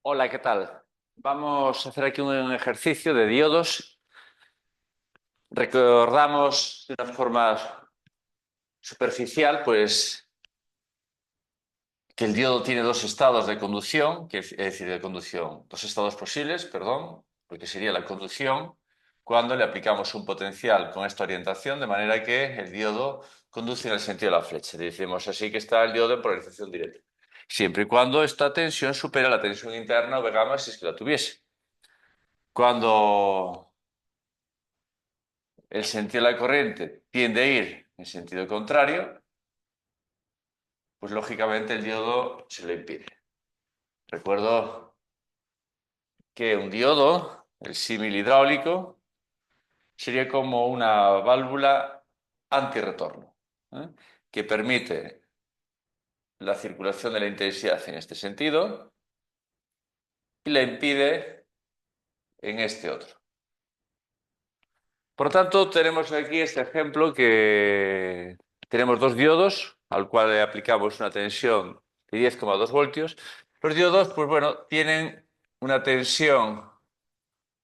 Hola, ¿qué tal? Vamos a hacer aquí un ejercicio de diodos. Recordamos de una forma superficial, pues, que el diodo tiene dos estados de conducción, es decir, de conducción, dos estados posibles, perdón, porque sería la conducción cuando le aplicamos un potencial con esta orientación, de manera que el diodo conduce en el sentido de la flecha. Decimos así que está el diodo en polarización directa, siempre y cuando esta tensión supera la tensión interna V gamma si es que la tuviese. Cuando el sentido de la corriente tiende a ir en sentido contrario, pues lógicamente el diodo se lo impide. Recuerdo que un diodo, el símil hidráulico, sería como una válvula antirretorno, ¿eh? Que permite la circulación de la intensidad en este sentido y la impide en este otro. Por lo tanto, tenemos aquí este ejemplo que tenemos dos diodos al cual le aplicamos una tensión de 10,2 voltios. Los diodos, pues bueno, tienen una tensión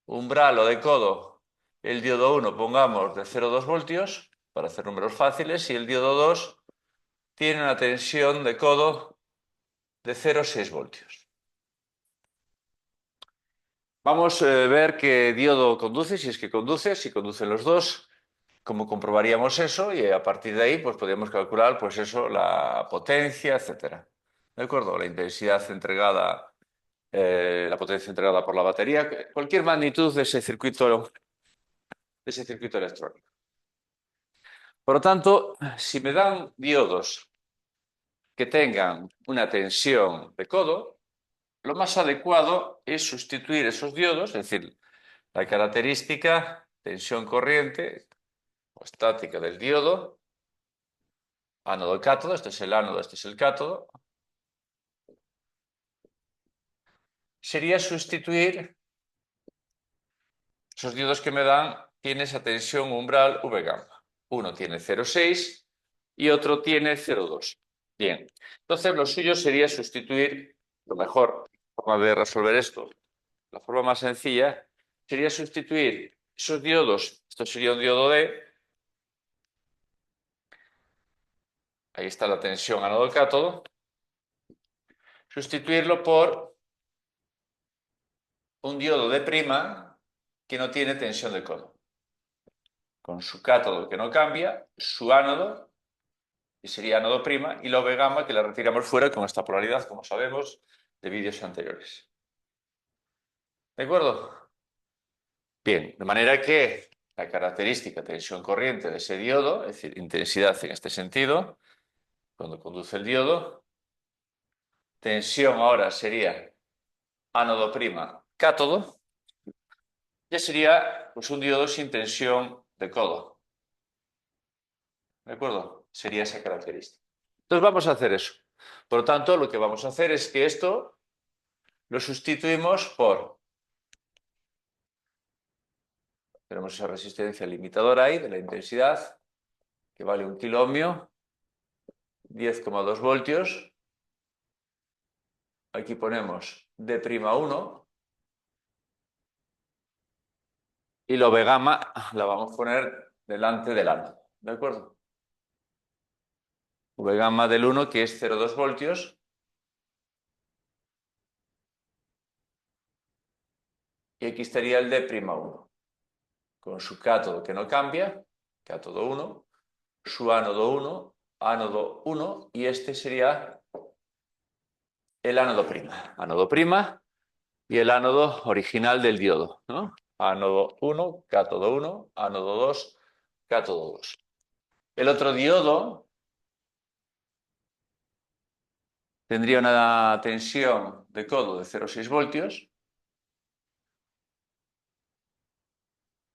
umbral o de codo. El diodo 1, pongamos, de 0,2 voltios, para hacer números fáciles, y el diodo 2 tiene una tensión de codo de 0,6 voltios. Vamos a ver qué diodo conduce, si es que conduce, si conducen los dos. ¿Cómo comprobaríamos eso? Y a partir de ahí, pues podríamos calcular, pues eso, la potencia, etcétera. ¿De acuerdo? La intensidad entregada, la potencia entregada por la batería, cualquier magnitud de ese circuito electrónico. Por lo tanto, si me dan diodos que tengan una tensión de codo, lo más adecuado es sustituir esos diodos, es decir, la característica tensión corriente o estática del diodo, ánodo-cátodo, este es el ánodo, este es el cátodo, sería sustituir esos diodos que me dan, tiene esa tensión umbral V gamma. Uno tiene 0,6 y otro tiene 0,2. Bien, entonces lo suyo sería sustituir, lo mejor forma de resolver esto, la forma más sencilla, sería sustituir esos diodos, esto sería un diodo D, ahí está la tensión ánodo-cátodo, sustituirlo por un diodo D' que no tiene tensión de codo, con su cátodo que no cambia, su ánodo, que sería ánodo prima, y la V gamma que la retiramos fuera con esta polaridad, como sabemos, de vídeos anteriores. ¿De acuerdo? Bien, de manera que la característica tensión corriente de ese diodo, es decir, intensidad en este sentido, cuando conduce el diodo, tensión ahora sería ánodo prima cátodo, ya sería pues, un diodo sin tensión de codo. ¿De acuerdo? Sería esa característica. Entonces vamos a hacer eso. Por lo tanto, lo que vamos a hacer es que esto lo sustituimos por, tenemos esa resistencia limitadora ahí de la intensidad, que vale 1 kiloohmio, 10,2 voltios. Aquí ponemos D'1 y la V gamma la vamos a poner delante del ánodo. ¿De acuerdo? V gamma del 1, que es 0,2 voltios. Y aquí estaría el D'1, con su cátodo que no cambia, cátodo 1, su ánodo 1, y este sería el ánodo prima y el ánodo original del diodo, ¿no? Ánodo 1, cátodo 1, ánodo 2, cátodo 2. El otro diodo tendría una tensión de codo de 0,6 voltios.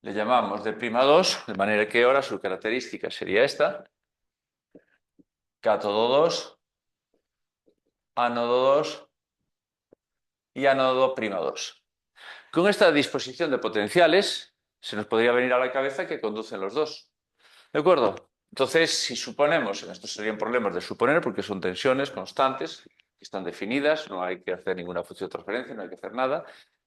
Le llamamos D'2, de manera que ahora su característica sería esta. Cátodo 2, ánodo 2 y ánodo prima 2. Con esta disposición de potenciales, se nos podría venir a la cabeza que conducen los dos. ¿De acuerdo? Entonces, si suponemos, estos serían problemas de suponer porque son tensiones constantes, que están definidas, no hay que hacer ninguna función de transferencia, no hay que hacer nada.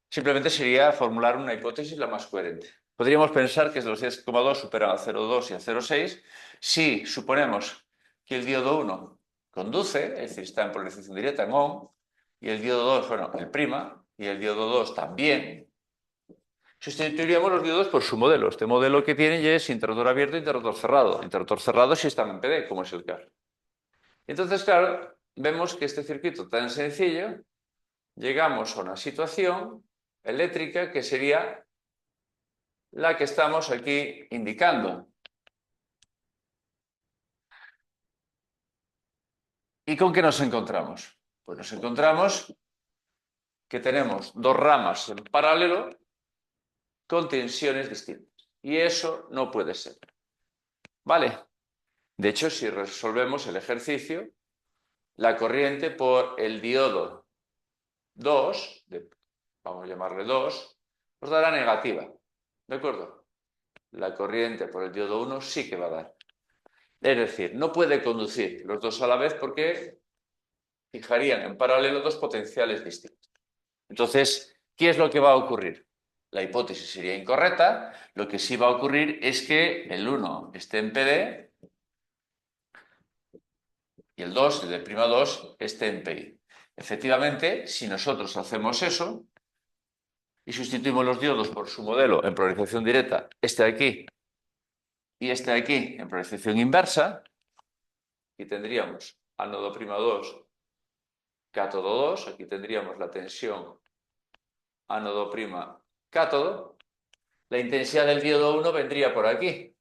Simplemente sería formular una hipótesis la más coherente. Podríamos pensar que los 10,2 superan a 0,2 y a 0,6 si suponemos que el diodo 1 conduce, es decir, está en polarización directa en ON, y el diodo 2, bueno, el prima, y el diodo 2 también. Sustituiríamos los diodos por su modelo. Este modelo que tienen ya es interruptor abierto e interruptor cerrado. Interruptor cerrado si están en PD, como es el caso. Entonces, claro, vemos que este circuito tan sencillo, llegamos a una situación eléctrica que sería la que estamos aquí indicando. ¿Y con qué nos encontramos? Pues nos encontramos que tenemos dos ramas en paralelo con tensiones distintas. Y eso no puede ser. ¿Vale? De hecho, si resolvemos el ejercicio, la corriente por el diodo 2, vamos a llamarle 2, nos dará negativa. ¿De acuerdo? La corriente por el diodo 1 sí que va a dar. Es decir, no puede conducir los dos a la vez porque fijarían en paralelo dos potenciales distintos. Entonces, ¿qué es lo que va a ocurrir? La hipótesis sería incorrecta. Lo que sí va a ocurrir es que el 1 esté en PD y el 2, el de prima 2, esté en PI. Efectivamente, si nosotros hacemos eso y sustituimos los diodos por su modelo en polarización directa, este de aquí y este de aquí en polarización inversa, y tendríamos ánodo prima 2, cátodo 2, aquí tendríamos la tensión ánodo prima cátodo, la intensidad del diodo 1 vendría por aquí.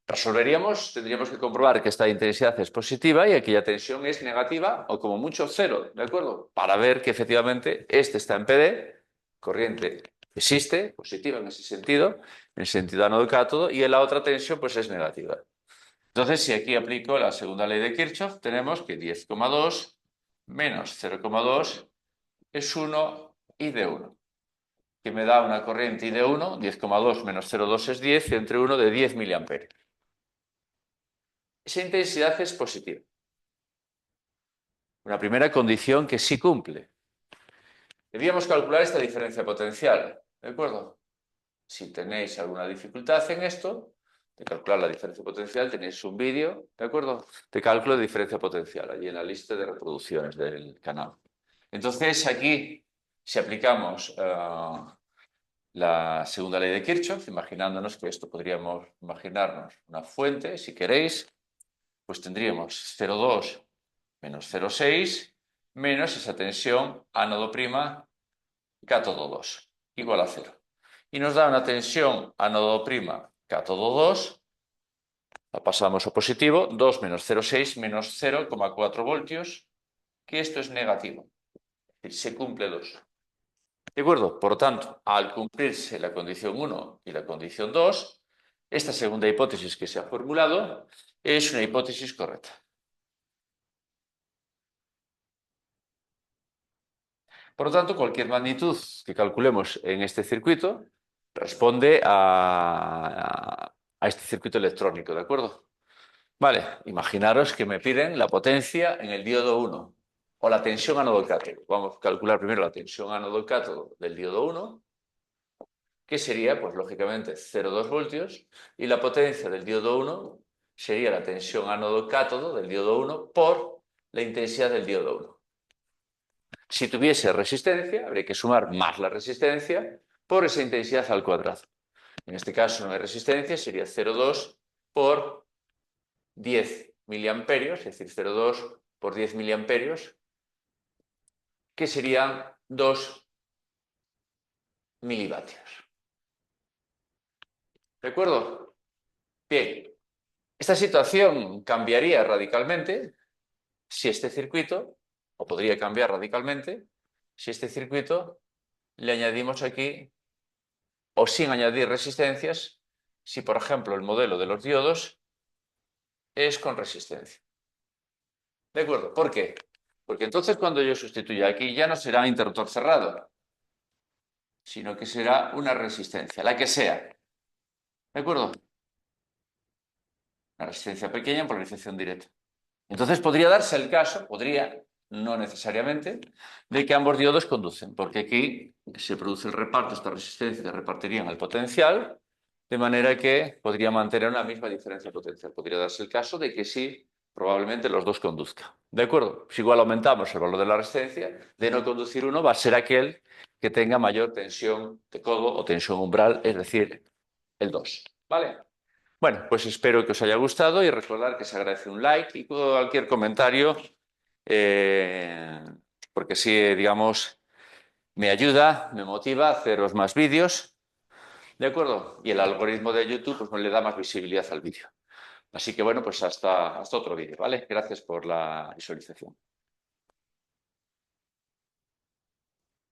Resolveríamos, tendríamos que comprobar que esta intensidad es positiva y aquella tensión es negativa o como mucho cero, ¿de acuerdo? Para ver que efectivamente este está en PD, corriente existe, positiva en ese sentido, en el sentido ánodo-cátodo, y en la otra tensión pues es negativa. Entonces, si aquí aplico la segunda ley de Kirchhoff, tenemos que 10,2 menos 0,2 es 1 I de 1, que me da una corriente I de 1, 10,2 menos 0,2 es 10, y entre 1 de 10 miliamperios. Esa intensidad es positiva. Una primera condición que sí cumple. Debíamos calcular esta diferencia potencial, ¿de acuerdo? Si tenéis alguna dificultad en esto, de calcular la diferencia potencial, tenéis un vídeo, ¿de acuerdo? De cálculo de diferencia potencial, allí en la lista de reproducciones del canal. Entonces, aquí, si aplicamos la segunda ley de Kirchhoff, imaginándonos que esto podríamos imaginarnos una fuente, si queréis, pues tendríamos 0,2 menos 0,6 menos esa tensión ánodo prima cátodo 2 igual a 0. Y nos da una tensión ánodo prima cátodo 2, la pasamos a positivo, 2 menos 0,6 menos 0,4 voltios, que esto es negativo, es decir, se cumple 2. ¿De acuerdo? Por lo tanto, al cumplirse la condición 1 y la condición 2, esta segunda hipótesis que se ha formulado es una hipótesis correcta. Por lo tanto, cualquier magnitud que calculemos en este circuito responde a este circuito electrónico, ¿de acuerdo? Vale, imaginaros que me piden la potencia en el diodo 1 o la tensión ánodo-cátodo. Vamos a calcular primero la tensión ánodo-cátodo del diodo 1, que sería, pues lógicamente, 0,2 voltios, y la potencia del diodo 1 sería la tensión ánodo-cátodo del diodo 1 por la intensidad del diodo 1. Si tuviese resistencia, habría que sumar más la resistencia por esa intensidad al cuadrado. En este caso no hay resistencia, sería 0,2 por 10 miliamperios, es decir, 0,2 por 10 miliamperios, que serían 2 milivatios. ¿De acuerdo? Bien, esta situación cambiaría radicalmente si este circuito, o podría cambiar radicalmente, si este circuito le añadimos aquí, o sin añadir resistencias, si por ejemplo el modelo de los diodos es con resistencia. ¿De acuerdo? ¿Por qué? Porque entonces cuando yo sustituya aquí ya no será interruptor cerrado, sino que será una resistencia, la que sea. ¿De acuerdo? Una resistencia pequeña en polarización directa. Entonces podría darse el caso, no necesariamente, de que ambos diodos conducen, porque aquí se produce el reparto, esta resistencia repartirían el potencial, de manera que podría mantener una misma diferencia potencial. Podría darse el caso de que sí, probablemente los dos conduzcan. ¿De acuerdo? Si igual aumentamos el valor de la resistencia, de no conducir uno va a ser aquel que tenga mayor tensión de codo o tensión umbral, es decir, el 2. ¿Vale? Bueno, pues espero que os haya gustado y recordar que se agradece un like y cualquier comentario, eh, porque sí, digamos, me ayuda, me motiva a haceros más vídeos, ¿de acuerdo? Y el algoritmo de YouTube pues, no le da más visibilidad al vídeo. Así que bueno, pues hasta otro vídeo, ¿vale? Gracias por la visualización.